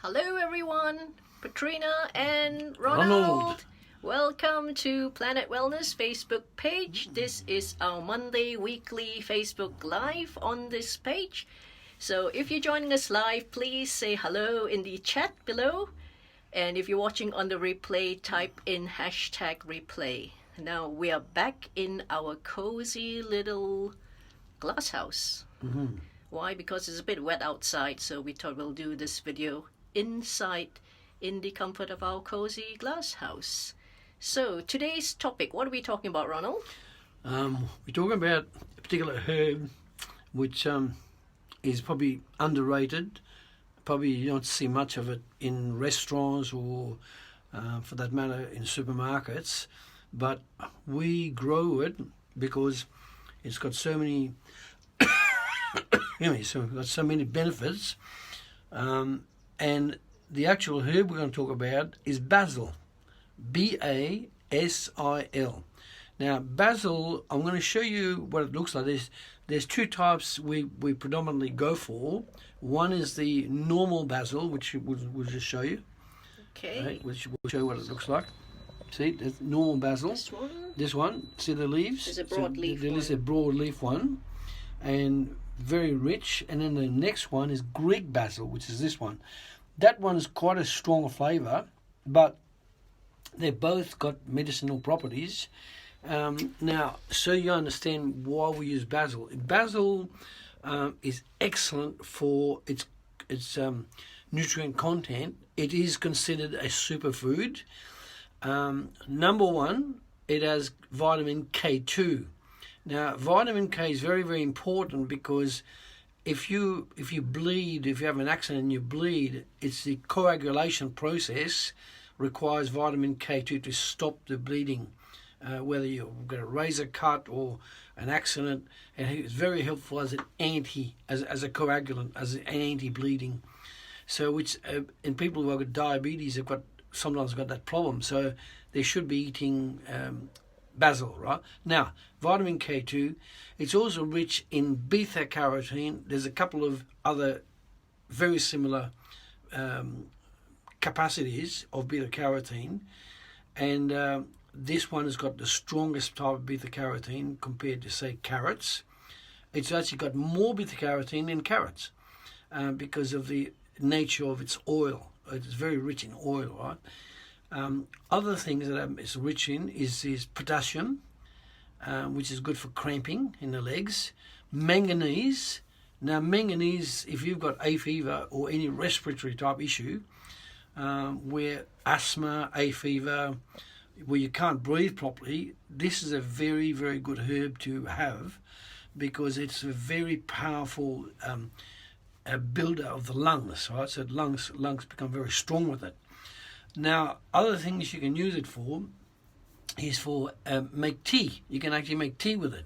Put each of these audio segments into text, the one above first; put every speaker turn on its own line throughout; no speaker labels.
Hello everyone, Patrina and
Ronald.
Ronald. Welcome to Planet Wellness Facebook page. This is our Monday weekly Facebook Live on this page. So if you're joining us live, please say hello in the chat below. And if you're watching on the replay, type in hashtag replay. Now we are back in our cozy little glass house.
Mm-hmm.
Why? Because it's a bit wet outside, so we thought we'll do this video inside in the comfort of our cozy glass house. So today's topic, what are we talking about, Ronald?
We're talking about a particular herb which is probably underrated. Probably you don't see much of it in restaurants or for that matter in supermarkets, but we grow it because it's got so many so many benefits, and the actual herb we're going to talk about is basil, Basil. Now basil, I'm going to show you what it looks like. There's two types we predominantly go for. One is the normal basil, which we'll just show you.
Okay.
Right, we'll show you what it looks like. See, there's normal basil.
This one?
This one. See the leaves?
There's a broadleaf one.
There's a broadleaf one. And very rich. And then the next one is Greek basil, which is this one. That one is quite a strong flavour, but they both got medicinal properties. Now, so you understand why we use basil. Basil is excellent for its nutrient content. It is considered a superfood. Number one, it has vitamin K2. Now, vitamin K is very, very important because if you bleed, if you have an accident and you bleed, it's the coagulation process requires vitamin K2 to stop the bleeding. Whether you've got a razor cut or an accident, and it's very helpful as a coagulant, as an anti-bleeding. So, which in people who have got diabetes have sometimes got that problem. So they should be eating basil, right? Now, vitamin K2, it's also rich in beta carotene. There's a couple of other very similar capacities of beta carotene, and this one has got the strongest type of beta carotene compared to, say, carrots. It's actually got more beta carotene than carrots because of the nature of its oil. It's very rich in oil, right? Other things that it's rich in is potassium, which is good for cramping in the legs. Manganese. Now, manganese, if you've got hay fever or any respiratory type issue, where asthma, hay fever, where you can't breathe properly, this is a very, very good herb to have because it's a very powerful builder of the lungs, right? So lungs become very strong with it. Now, other things you can use it for is for make tea. You can actually make tea with it.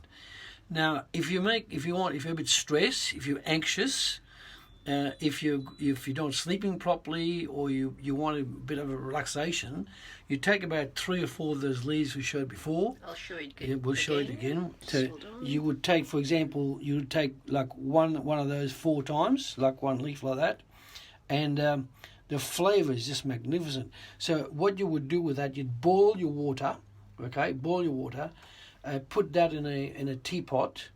Now, if you're a bit stressed, if you're anxious, if you don't sleeping properly, or you want a bit of a relaxation, you take about 3 or 4 of those leaves we showed before.
I'll show it again.
Yeah, we'll show it again. So you would take, for example, like one of those 4 times, like one leaf like that, and the flavour is just magnificent. So what you would do with that, you'd boil your water, okay? Boil your water, put that in a teapot,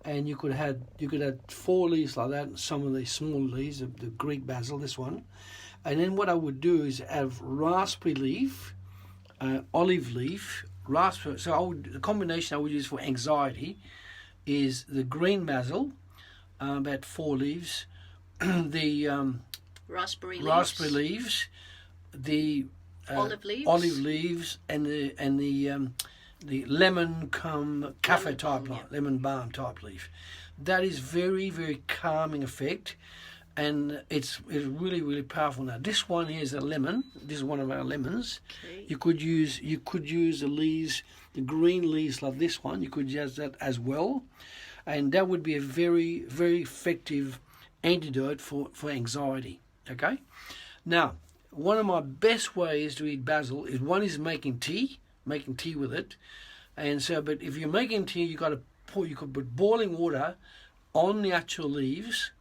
and you could have 4 leaves like that, and some of the small leaves, the Greek basil, this one. And then what I would do is have raspberry leaf, olive leaf, raspberry. So the combination I would use for anxiety is the green basil, about 4 leaves, the
raspberry
leaves, the
olive leaves,
and the lemon kaffir type, lemon balm type leaf. That is very, very calming effect, and it's really, really powerful. Now this one here is a lemon. This is one of our lemons. Okay. You could use the leaves, the green leaves like this one. You could use that as well, and that would be a very, very effective antidote for anxiety. Okay. Now, one of my best ways to eat basil is making tea with it. And so, but if you're making tea, you could put boiling water on the actual leaves,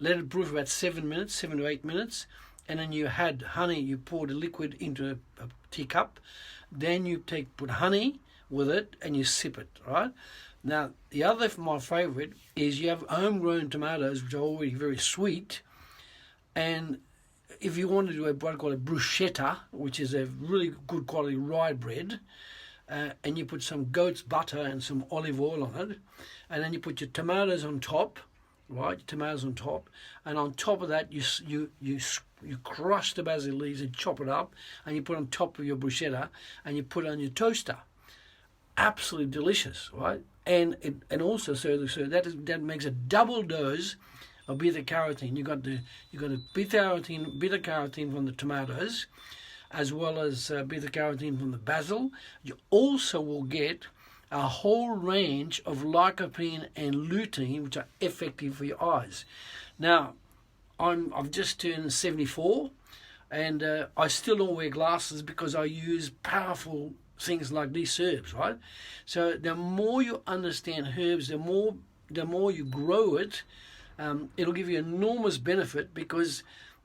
let it brew for about 7 to 8 minutes, and then you had honey. You poured a liquid into a teacup, then you put honey with it, and you sip it. Right. Now the other, my favourite, is you have homegrown tomatoes, which are already very sweet, and if you want to do what I call a bruschetta, which is a really good quality rye bread, and you put some goat's butter and some olive oil on it, and then you put your tomatoes on top, right? Your tomatoes on top, and on top of that you crush the basil leaves and chop it up, and you put on top of your bruschetta, and you put it on your toaster. Absolutely delicious, right? And also so that makes a double dose of beta carotene. You got the beta carotene from the tomatoes, as well as beta carotene from the basil. You also will get a whole range of lycopene and lutein, which are effective for your eyes. Now, I've just turned 74, and I still don't wear glasses because I use powerful things like these herbs, right? So the more you understand herbs, the more you grow it, it'll give you enormous benefit, because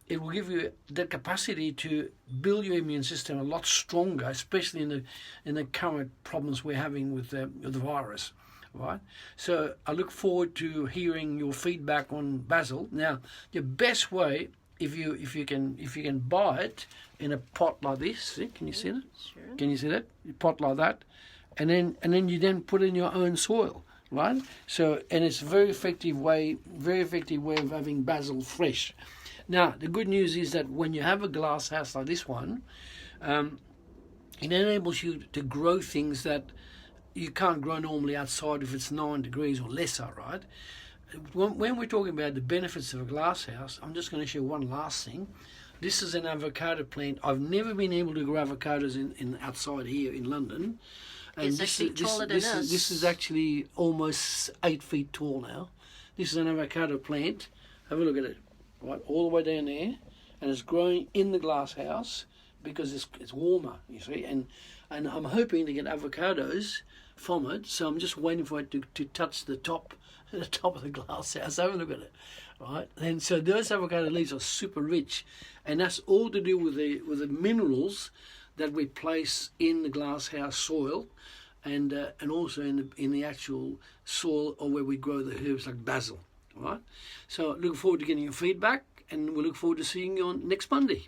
it will give you the capacity to build your immune system a lot stronger, especially in the current problems we're having with the virus, right? So I look forward to hearing your feedback on basil. Now, the best way, if you can buy it in a pot like this, see, can you see it?
Sure.
Can you see that? A pot like that, and then you put it in your own soil. Right, so, and it's a very effective way of having basil fresh. Now, the good news is that when you have a glass house like this one, it enables you to grow things that you can't grow normally outside if it's 9 degrees or lesser, right? When we're talking about the benefits of a glass house, I'm just going to show one last thing. This is an avocado plant. I've never been able to grow avocados in outside here in London. And
it's actually taller than us.
This is actually almost 8 feet tall now. This is an avocado plant. Have a look at it, right, all the way down there, and it's growing in the glass house because it's warmer, you see. And I'm hoping to get avocados from it. So I'm just waiting for it to touch the top of the glass house. Have a look at it, right? And so those avocado leaves are super rich, and that's all to do with the minerals that we place in the glasshouse soil, and also in the actual soil or where we grow the herbs like basil. All right. So looking forward to getting your feedback, and we look forward to seeing you on next Monday.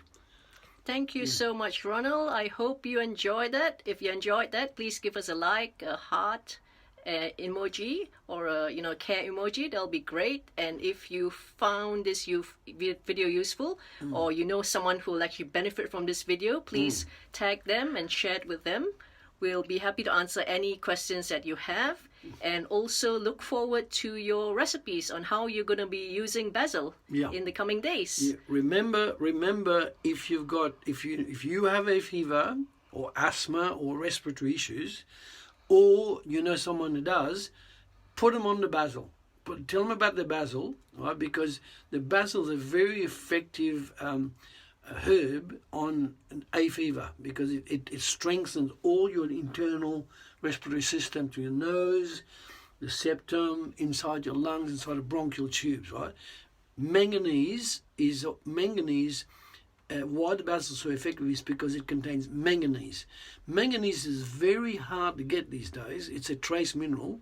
Thank you so much, Ronald. I hope you enjoyed that. If you enjoyed that, please give us a like, a heart emoji, or a care emoji. That'll be great. And if you found this video useful, or you know someone who will actually benefit from this video, please tag them and share it with them. We'll be happy to answer any questions that you have, and also look forward to your recipes on how you're going to be using basil in the coming days.
Yeah. Remember, if you have a fever or asthma or respiratory issues, or you know someone who does, put them on the basil. Tell them about the basil, right? Because the basil is a very effective herb on a fever, because it strengthens all your internal respiratory system, to your nose, the septum, inside your lungs, inside the bronchial tubes, right? Manganese. Why the basil is so effective is because it contains manganese. Manganese is very hard to get these days. It's a trace mineral,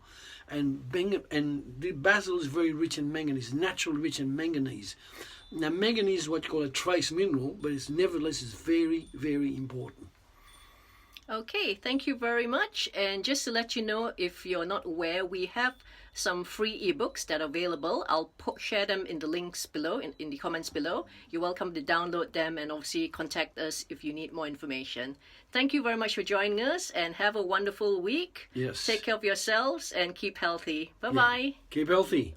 and the basil is very rich in manganese, naturally rich in manganese. Now, manganese is what you call a trace mineral, but nevertheless it's very, very important.
Okay, thank you very much. And just to let you know, if you're not aware, we have some free ebooks that are available. I'll share them in the links below, in the comments below. You're welcome to download them, and obviously contact us if you need more information. Thank you very much for joining us, and have a wonderful week.
Yes.
Take care of yourselves and keep healthy. Bye-bye.
Yeah. Keep healthy.